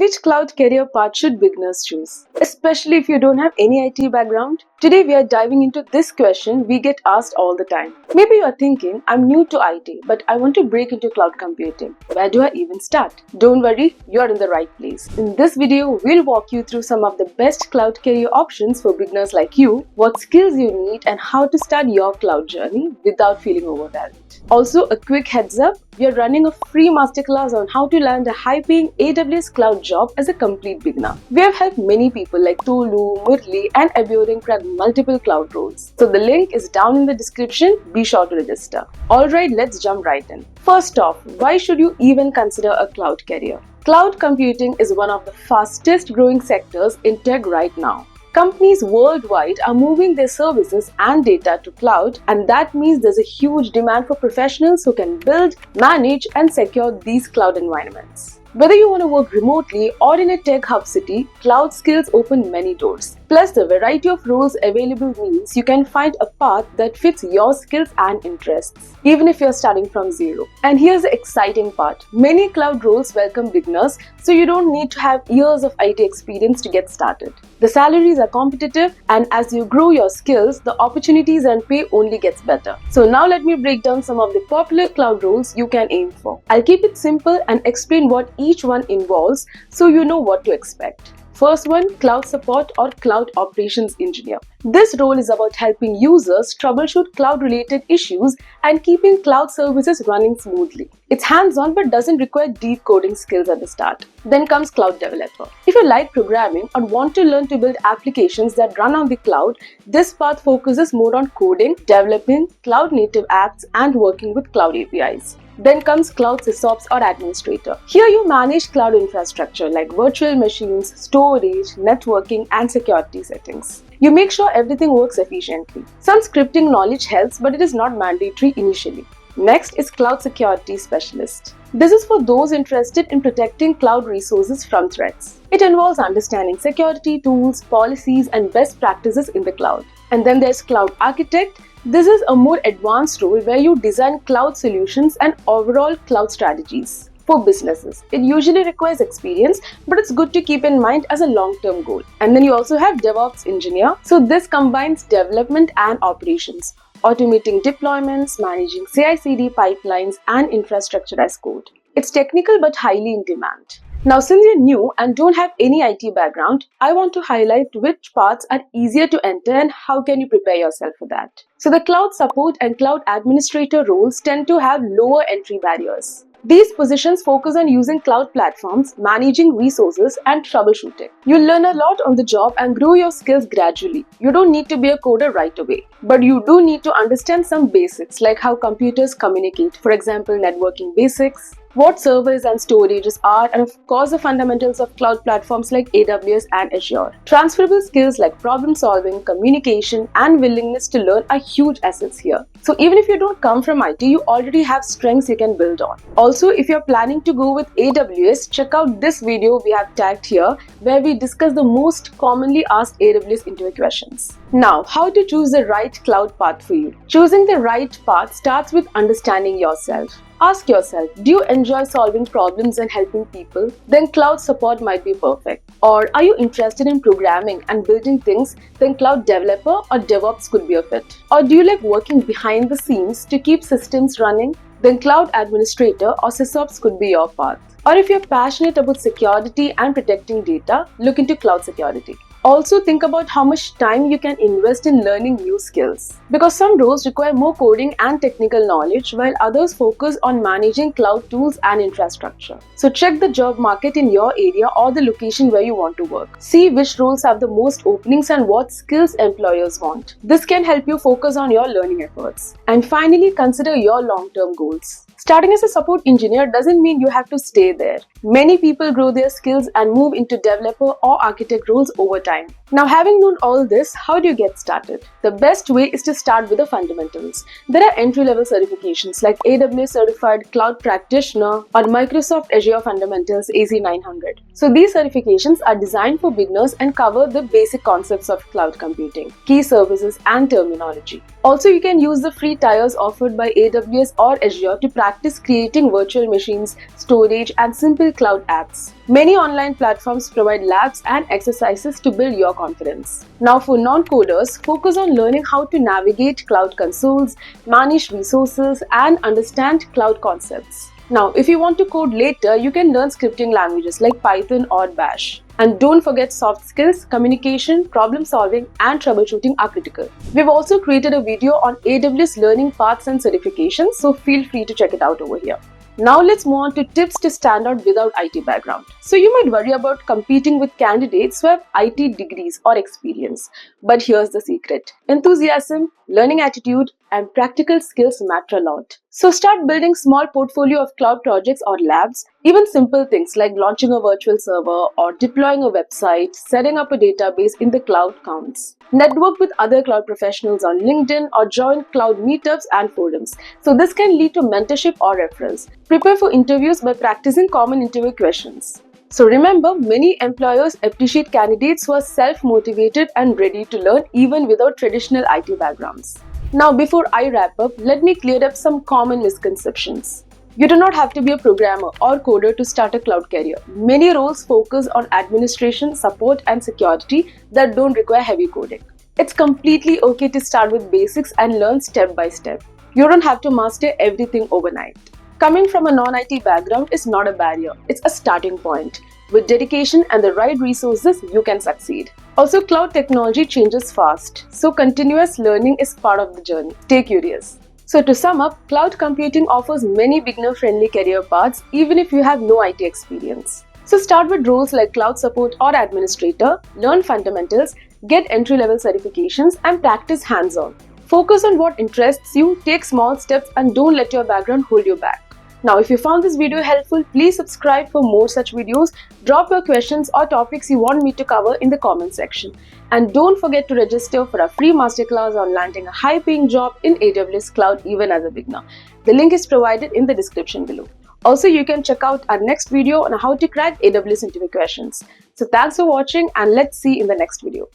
Which cloud career path should beginners choose? Especially if you don't have any IT background? Today we are diving into this question we get asked all the time. Maybe you are thinking, I'm new to IT, but I want to break into cloud computing. Where do I even start? Don't worry, you're in the right place. In this video, we'll walk you through some of the best cloud career options for beginners like you, what skills you need, and how to start your cloud journey without feeling overwhelmed. Also, a quick heads up, we are running a free masterclass on how to land a high-paying AWS cloud job as a complete beginner. We have helped many people like Tolu, Murli, and Abiodun crack multiple cloud roles. So the link is down in the description. Be sure to register. Alright, let's jump right in. First off, why should you even consider a cloud career? Cloud computing is one of the fastest growing sectors in tech right now. Companies worldwide are moving their services and data to cloud, and that means there's a huge demand for professionals who can build, manage, and secure these cloud environments. Whether you want to work remotely or in a tech hub city, cloud skills open many doors. Plus, the variety of roles available means you can find a path that fits your skills and interests, even if you're starting from zero. And here's the exciting part. Many cloud roles welcome beginners, so you don't need to have years of IT experience to get started. The salaries are competitive, and as you grow your skills, the opportunities and pay only gets better. So now let me break down some of the popular cloud roles you can aim for. I'll keep it simple and explain what each one involves so you know what to expect. First one, cloud support or cloud operations engineer. This role is about helping users troubleshoot cloud-related issues and keeping cloud services running smoothly. It's hands-on but doesn't require deep coding skills at the start. Then comes cloud developer. If you like programming or want to learn to build applications that run on the cloud, this path focuses more on coding, developing cloud-native apps, and working with cloud APIs. Then comes cloud sysops or administrator. Here you manage cloud infrastructure like virtual machines, storage, networking, and security settings. You make sure everything works efficiently. Some scripting knowledge helps, but it is not mandatory initially. Next is cloud security specialist. This is for those interested in protecting cloud resources from threats. It involves understanding security tools, policies, and best practices in the cloud. And then there's cloud architect. This is a more advanced role where you design cloud solutions and overall cloud strategies for businesses. It usually requires experience, but it's good to keep in mind as a long-term goal. And then you also have DevOps engineer. So this combines development and operations, automating deployments, managing CI/CD pipelines, and infrastructure as code. It's technical but highly in demand. Now, since you're new and don't have any IT background, I want to highlight which paths are easier to enter and how can you prepare yourself for that. So the cloud support and cloud administrator roles tend to have lower entry barriers. These positions focus on using cloud platforms, managing resources, and troubleshooting. You'll learn a lot on the job and grow your skills gradually. You don't need to be a coder right away, but you do need to understand some basics like how computers communicate, for example, networking basics, what servers and storages are, and of course the fundamentals of cloud platforms like AWS and Azure. Transferable skills like problem solving, communication, and willingness to learn are huge assets here. So even if you don't come from IT, you already have strengths you can build on. Also, if you're planning to go with AWS, check out this video we have tagged here where we discuss the most commonly asked AWS interview questions. Now, how to choose the right cloud path for you? Choosing the right path starts with understanding yourself. Ask yourself, do you enjoy solving problems and helping people? Then cloud support might be perfect. Or are you interested in programming and building things? Then cloud developer or DevOps could be a fit. Or do you like working behind the scenes to keep systems running? Then cloud administrator or sysops could be your path. Or if you're passionate about security and protecting data, look into cloud security. Also think about how much time you can invest in learning new skills. Because some roles require more coding and technical knowledge while others focus on managing cloud tools and infrastructure. So check the job market in your area or the location where you want to work. See which roles have the most openings and what skills employers want. This can help you focus on your learning efforts. And finally, consider your long-term goals. Starting as a support engineer doesn't mean you have to stay there. Many people grow their skills and move into developer or architect roles over time. time. Now, having known all this, how do you get started? The best way is to start with the fundamentals. There are entry-level certifications like AWS Certified Cloud Practitioner or Microsoft Azure Fundamentals AZ900. So these certifications are designed for beginners and cover the basic concepts of cloud computing, key services, and terminology. Also, you can use the free tiers offered by AWS or Azure to practice creating virtual machines, storage, and simple cloud apps. Many online platforms provide labs and exercises to build your confidence. Now, for non-coders, focus on learning how to navigate cloud consoles, manage resources, and understand cloud concepts. Now, if you want to code later, you can learn scripting languages like Python or Bash. And don't forget soft skills, communication, problem solving, and troubleshooting are critical. We've also created a video on AWS learning paths and certifications, so feel free to check it out over here. Now let's move on to tips to stand out without IT background. So you might worry about competing with candidates who have IT degrees or experience. But here's the secret. Enthusiasm, learning attitude, and practical skills matter a lot. So start building small portfolio of cloud projects or labs. Even simple things like launching a virtual server or deploying a website, setting up a database in the cloud counts. Network with other cloud professionals on LinkedIn or join cloud meetups and forums. So this can lead to mentorship or referrals. Prepare for interviews by practicing common interview questions. So remember, many employers appreciate candidates who are self-motivated and ready to learn even without traditional IT backgrounds. Now, before I wrap up, let me clear up some common misconceptions. You do not have to be a programmer or coder to start a cloud career. Many roles focus on administration, support, and security that don't require heavy coding. It's completely okay to start with basics and learn step by step. You don't have to master everything overnight. Coming from a non-IT background is not a barrier, it's a starting point. With dedication and the right resources, you can succeed. Also, cloud technology changes fast, so continuous learning is part of the journey. Stay curious. So to sum up, cloud computing offers many beginner-friendly career paths even if you have no IT experience. So start with roles like cloud support or administrator, learn fundamentals, get entry-level certifications, and practice hands-on. Focus on what interests you, take small steps, and don't let your background hold you back. Now, if you found this video helpful, please subscribe for more such videos. Drop your questions or topics you want me to cover in the comment section. And don't forget to register for a free masterclass on landing a high-paying job in AWS Cloud even as a beginner. The link is provided in the description below. Also, you can check out our next video on how to crack AWS interview questions. So thanks for watching and let's see in the next video.